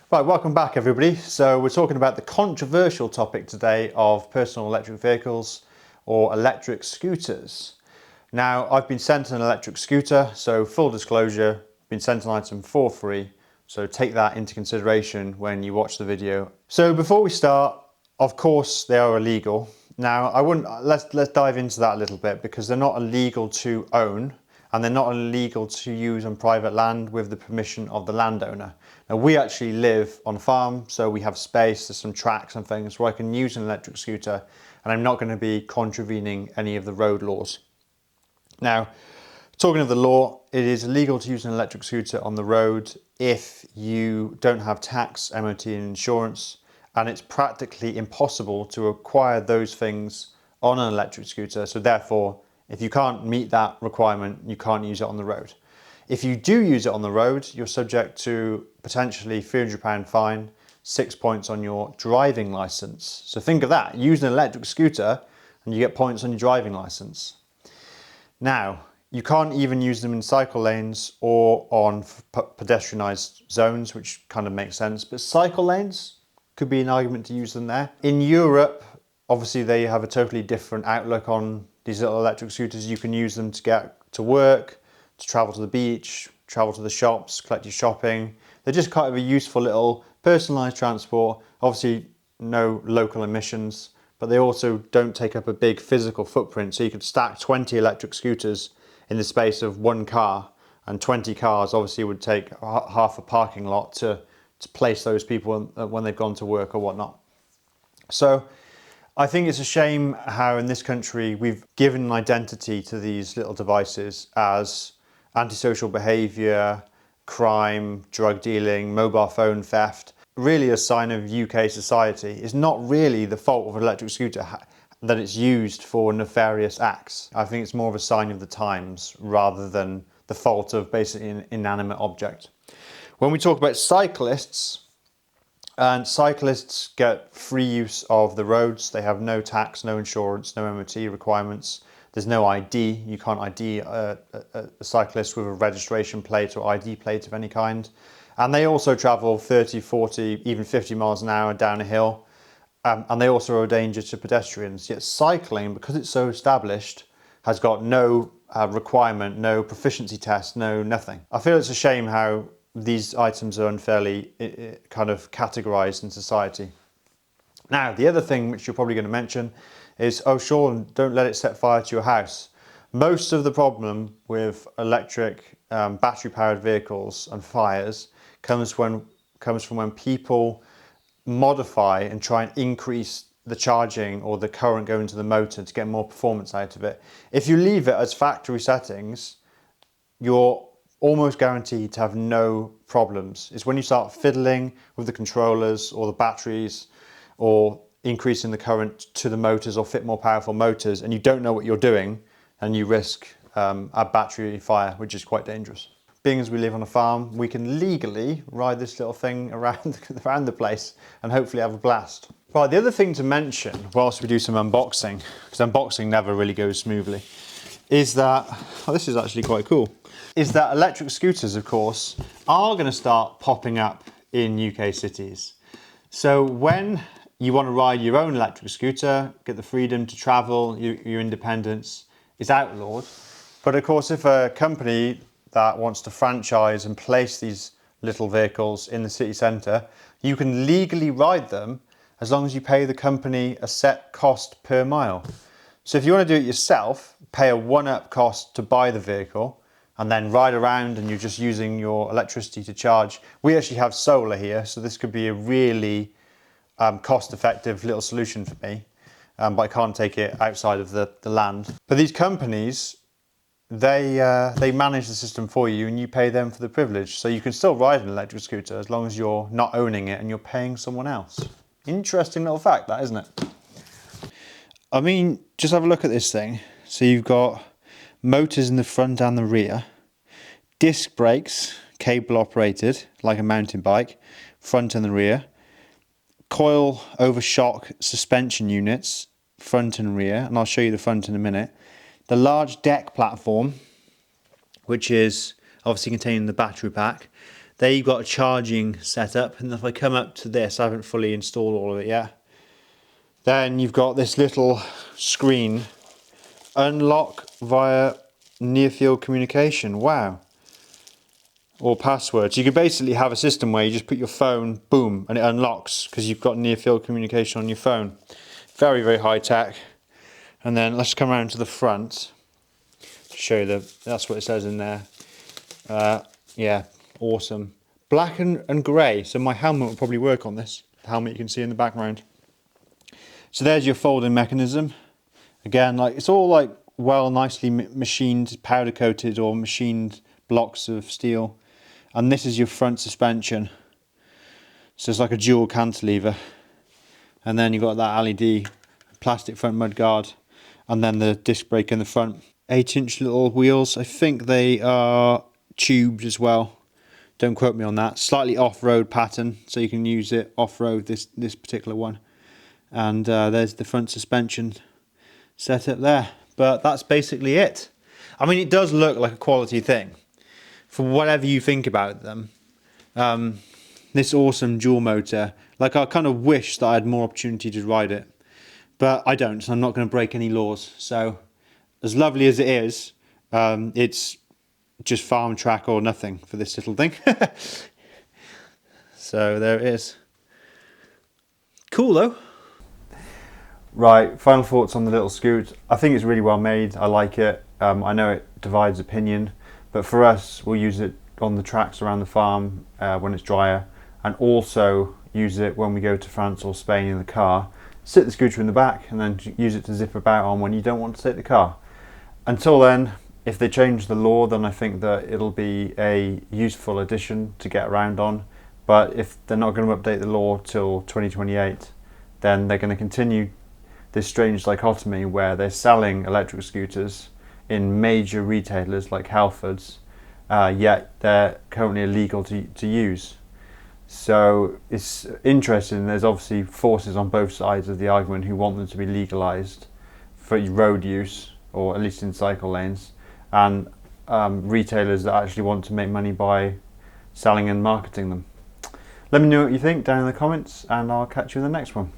Right, welcome back everybody. So we're talking about the controversial topic today of personal electric vehicles or electric scooters. Now, I've been sent an electric scooter, so full disclosure, been sent an item for free. So take that into consideration when you watch the video. So before we start, of course they are illegal. Now, let's dive into that a little bit because they're not illegal to own and they're not illegal to use on private land with the permission of the landowner. Now, we actually live on a farm, so we have space, there's some tracks and things where I can use an electric scooter and I'm not going to be contravening any of the road laws. Now, talking of the law, it is illegal to use an electric scooter on the road if you don't have tax, MOT and insurance, and it's practically impossible to acquire those things on an electric scooter, so therefore if you can't meet that requirement, you can't use it on the road. If you do use it on the road, you're subject to potentially £300 fine, 6 points on your driving licence. So think of that, use an electric scooter and you get points on your driving licence. Now, you can't even use them in cycle lanes or on pedestrianised zones, which kind of makes sense, but cycle lanes could be an argument to use them there. In Europe, obviously they have a totally different outlook on these little electric scooters. You can use them to get to work, to travel to the beach, travel to the shops, collect your shopping. They're just kind of a useful little personalised transport. Obviously no local emissions, but they also don't take up a big physical footprint. So you could stack 20 electric scooters in the space of one car, and 20 cars obviously would take half a parking lot to place those people when they've gone to work or whatnot. So I think it's a shame how in this country we've given an identity to these little devices as antisocial behaviour, crime, drug dealing, mobile phone theft, really a sign of UK society. It's not really the fault of an electric scooter that it's used for nefarious acts. I think it's more of a sign of the times rather than the fault of basically an inanimate object. When we talk about cyclists, and cyclists get free use of the roads. They have no tax, no insurance, no MOT requirements. There's no ID. You can't ID a cyclist with a registration plate or ID plate of any kind. And they also travel 30, 40, even 50 miles an hour down a hill. And they also are a danger to pedestrians. Yet cycling, because it's so established, has got no requirement, no proficiency test, no nothing. I feel it's a shame how these items are unfairly kind of categorized in society. Now, the other thing which you're probably going to mention is, oh sure, don't let it set fire to your house. Most of the problem with electric battery powered vehicles and fires comes from when people modify and try and increase the charging or the current going to the motor to get more performance out of it. If you leave it as factory settings, you're almost guaranteed to have no problems. It's when you start fiddling with the controllers or the batteries or increasing the current to the motors or fit more powerful motors and you don't know what you're doing and you risk a battery fire, which is quite dangerous. Being as we live on a farm, we can legally ride this little thing around the place and hopefully have a blast. Right, the other thing to mention whilst we do some unboxing, because unboxing never really goes smoothly, is that, oh, this is actually quite cool, is that electric scooters, of course, are going to start popping up in UK cities. So when you want to ride your own electric scooter, get the freedom to travel, your independence is outlawed. But of course, if a company that wants to franchise and place these little vehicles in the city centre, you can legally ride them as long as you pay the company a set cost per mile. So if you want to do it yourself, pay a one-up cost to buy the vehicle and then ride around and you're just using your electricity to charge. We actually have solar here, so this could be a really cost-effective little solution for me, but I can't take it outside of the land. But these companies, they manage the system for you and you pay them for the privilege. So you can still ride an electric scooter as long as you're not owning it and you're paying someone else. Interesting little fact that, isn't it? I mean, just have a look at this thing. So you've got motors in the front and the rear, disc brakes, cable operated, like a mountain bike, front and the rear, coil over shock suspension units, front and rear, and I'll show you the front in a minute. The large deck platform, which is obviously containing the battery pack. There you've got a charging setup, and if I come up to this, I haven't fully installed all of it yet. Then you've got this little screen, unlock via near field communication. Wow. Or passwords. You could basically have a system where you just put your phone, boom, and it unlocks because you've got near field communication on your phone. Very, very high tech. And then let's come around to the front to show you that's what it says in there. Yeah, awesome. Black and grey, so my helmet will probably work on this. The helmet you can see in the background. So there's your folding mechanism. Again, like it's all like well nicely machined, powder coated or machined blocks of steel. And this is your front suspension. So it's like a dual cantilever. And then you've got that LED plastic front mudguard. And then the disc brake in the front. 8-inch little wheels. I think they are tubed as well. Don't quote me on that. Slightly off-road pattern, so you can use it off-road, this particular one. And there's the front suspension setup there. But that's basically it. I mean, it does look like a quality thing. For whatever you think about them, this awesome dual motor, like I kind of wish that I had more opportunity to ride it, but I don't, so I'm not going to break any laws. So as lovely as it is, it's just farm track or nothing for this little thing. So there it is. Cool though. Right, final thoughts on the little scoot. I think it's really well made. I like it. I know it divides opinion. But for us, we'll use it on the tracks around the farm when it's drier, and also use it when we go to France or Spain in the car. Sit the scooter in the back and then use it to zip about on when you don't want to take the car. Until then, if they change the law, then I think that it'll be a useful addition to get around on. But if they're not going to update the law till 2028, then they're going to continue this strange dichotomy where they're selling electric scooters in major retailers like Halfords, yet they're currently illegal to use. So it's interesting. There's obviously forces on both sides of the argument who want them to be legalised for road use, or at least in cycle lanes, and retailers that actually want to make money by selling and marketing them. Let me know what you think down in the comments, and I'll catch you in the next one.